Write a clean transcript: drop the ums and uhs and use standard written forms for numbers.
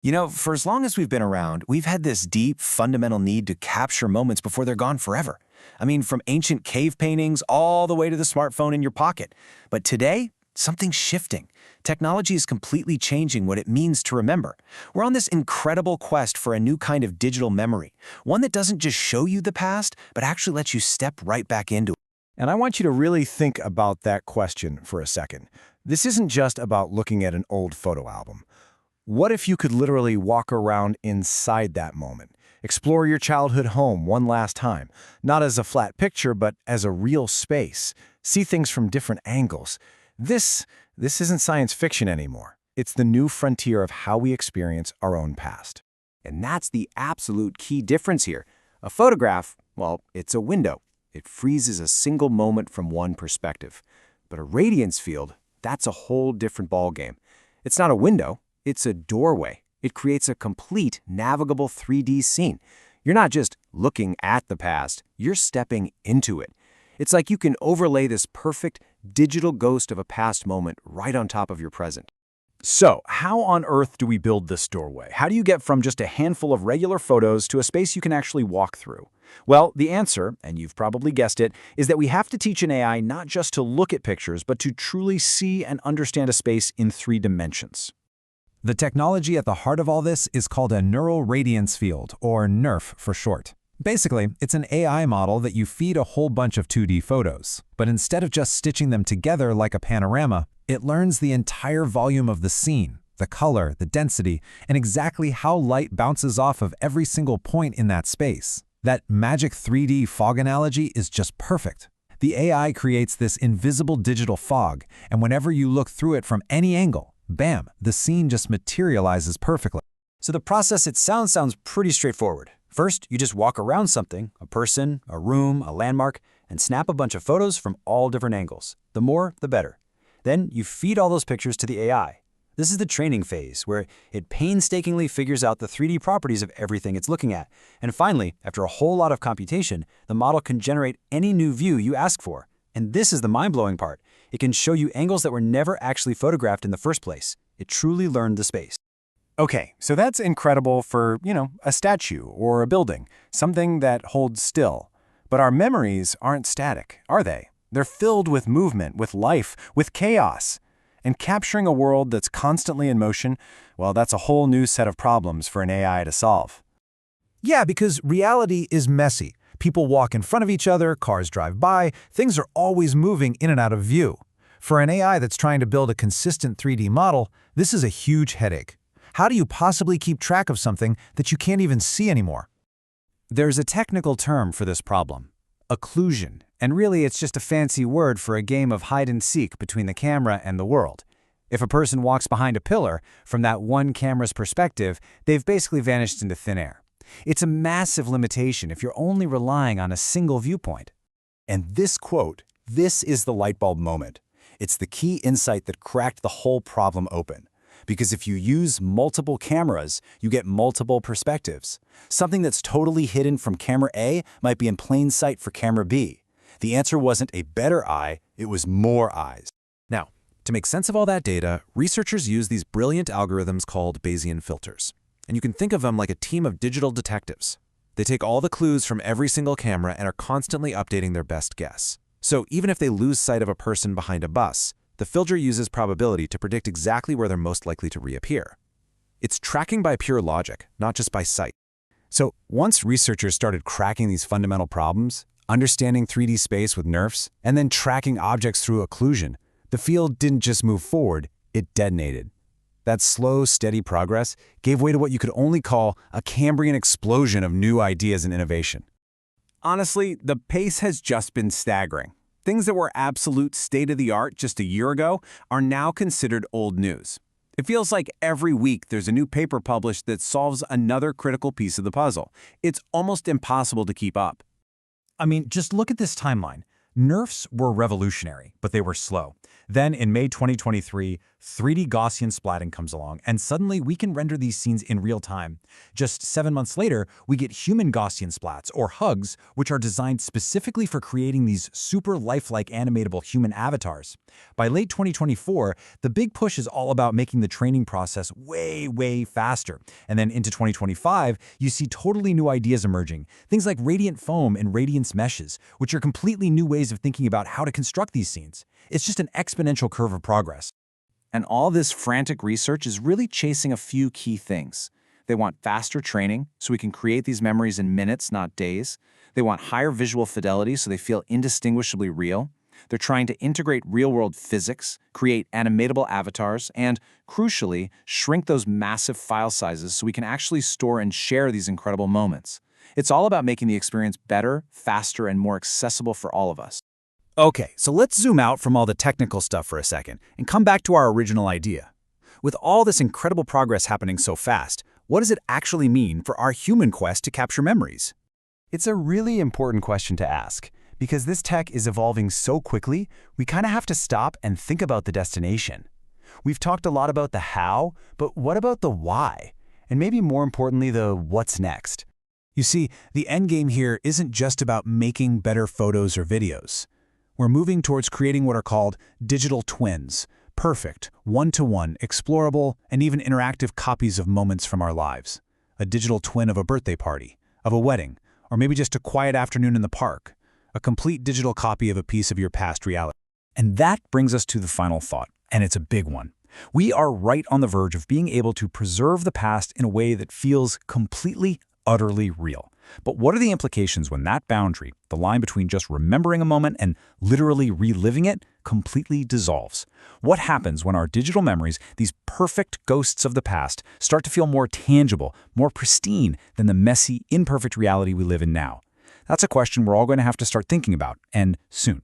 For as long as we've been around, we've had this deep, fundamental need to capture moments before they're gone forever. From ancient cave paintings all the way to the smartphone in your pocket. But today, something's shifting. Technology is completely changing what it means to remember. We're on this incredible quest for a new kind of digital memory, one that doesn't just show you the past, but actually lets you step right back into it. And I want you to really think about that question for a second. This isn't just about looking at an old photo album. What if you could literally walk around inside that moment? Explore your childhood home one last time, not as a flat picture, but as a real space. See things from different angles. This isn't science fiction anymore. It's the new frontier of how we experience our own past. And that's the absolute key difference here. A photograph, well, it's a window. It freezes a single moment from one perspective. But a radiance field, that's a whole different ballgame. It's not a window, it's a doorway. It creates a complete navigable 3D scene. You're not just looking at the past, you're stepping into it. It's like you can overlay this perfect digital ghost of a past moment right on top of your present. So, how on earth do we build this doorway? How do you get from just a handful of regular photos to a space you can actually walk through? Well, the answer, and you've probably guessed it, is that we have to teach an AI not just to look at pictures, but to truly see and understand a space in 3 dimensions. The technology at the heart of all this is called a neural radiance field, or NERF for short. Basically, it's an AI model that you feed a whole bunch of 2D photos. But instead of just stitching them together like a panorama, it learns the entire volume of the scene, the color, the density, and exactly how light bounces off of every single point in that space. That magic 3D fog analogy is just perfect. The AI creates this invisible digital fog, and whenever you look through it from any angle, bam, the scene just materializes perfectly. So the process itself sounds pretty straightforward. First, you just walk around something, a person, a room, a landmark, and snap a bunch of photos from all different angles. The more, the better. Then you feed all those pictures to the AI. This is the training phase, where it painstakingly figures out the 3D properties of everything it's looking at. And finally, after a whole lot of computation, the model can generate any new view you ask for. And this is the mind-blowing part. It can show you angles that were never actually photographed in the first place. It truly learned the space. Okay, so that's incredible for, a statue or a building, something that holds still. But our memories aren't static, are they? They're filled with movement, with life, with chaos. And capturing a world that's constantly in motion, well, that's a whole new set of problems for an AI to solve. Yeah, because reality is messy. People walk in front of each other, cars drive by, things are always moving in and out of view. For an AI that's trying to build a consistent 3D model, this is a huge headache. How do you possibly keep track of something that you can't even see anymore? There's a technical term for this problem, occlusion, and really it's just a fancy word for a game of hide-and-seek between the camera and the world. If a person walks behind a pillar, from that one camera's perspective, they've basically vanished into thin air. It's a massive limitation if you're only relying on a single viewpoint. And this quote, this is the light bulb moment. It's the key insight that cracked the whole problem open. Because if you use multiple cameras, you get multiple perspectives. Something that's totally hidden from camera A might be in plain sight for camera B. The answer wasn't a better eye, it was more eyes. Now, to make sense of all that data, researchers use these brilliant algorithms called Bayesian filters. And you can think of them like a team of digital detectives. They take all the clues from every single camera and are constantly updating their best guess. So even if they lose sight of a person behind a bus, the filter uses probability to predict exactly where they're most likely to reappear. It's tracking by pure logic, not just by sight. So once researchers started cracking these fundamental problems, understanding 3D space with NERFs, and then tracking objects through occlusion, the field didn't just move forward, it detonated. That slow, steady progress gave way to what you could only call a Cambrian explosion of new ideas and innovation. Honestly, the pace has just been staggering. Things that were absolute state-of-the-art just a year ago are now considered old news. It feels like every week there's a new paper published that solves another critical piece of the puzzle. It's almost impossible to keep up. Just look at this timeline. NERFs were revolutionary, but they were slow. Then in May 2023, 3D Gaussian splatting comes along, and suddenly we can render these scenes in real time. Just 7 months later, we get human Gaussian splats, or HUGs, which are designed specifically for creating these super lifelike animatable human avatars. By late 2024, the big push is all about making the training process way faster. And then into 2025, you see totally new ideas emerging, things like radiant foam and radiance meshes, which are completely new ways of thinking about how to construct these scenes. It's just an exponential curve of progress. And all this frantic research is really chasing a few key things. They want faster training, so we can create these memories in minutes, not days. They want higher visual fidelity, so they feel indistinguishably real. They're trying to integrate real-world physics, create animatable avatars, and, crucially, shrink those massive file sizes so we can actually store and share these incredible moments. It's all about making the experience better, faster, and more accessible for all of us. Okay, so let's zoom out from all the technical stuff for a second and come back to our original idea. With all this incredible progress happening so fast, what does it actually mean for our human quest to capture memories? It's a really important question to ask, because this tech is evolving so quickly, we kind of have to stop and think about the destination. We've talked a lot about the how, but what about the why? And maybe more importantly, the what's next? You see, the endgame here isn't just about making better photos or videos. We're moving towards creating what are called digital twins, perfect, one-to-one, explorable, and even interactive copies of moments from our lives. A digital twin of a birthday party, of a wedding, or maybe just a quiet afternoon in the park. A complete digital copy of a piece of your past reality. And that brings us to the final thought, and it's a big one. We are right on the verge of being able to preserve the past in a way that feels completely, utterly real. But what are the implications when that boundary, the line between just remembering a moment and literally reliving it, completely dissolves? What happens when our digital memories, these perfect ghosts of the past, start to feel more tangible, more pristine than the messy, imperfect reality we live in now? That's a question we're all going to have to start thinking about, and soon.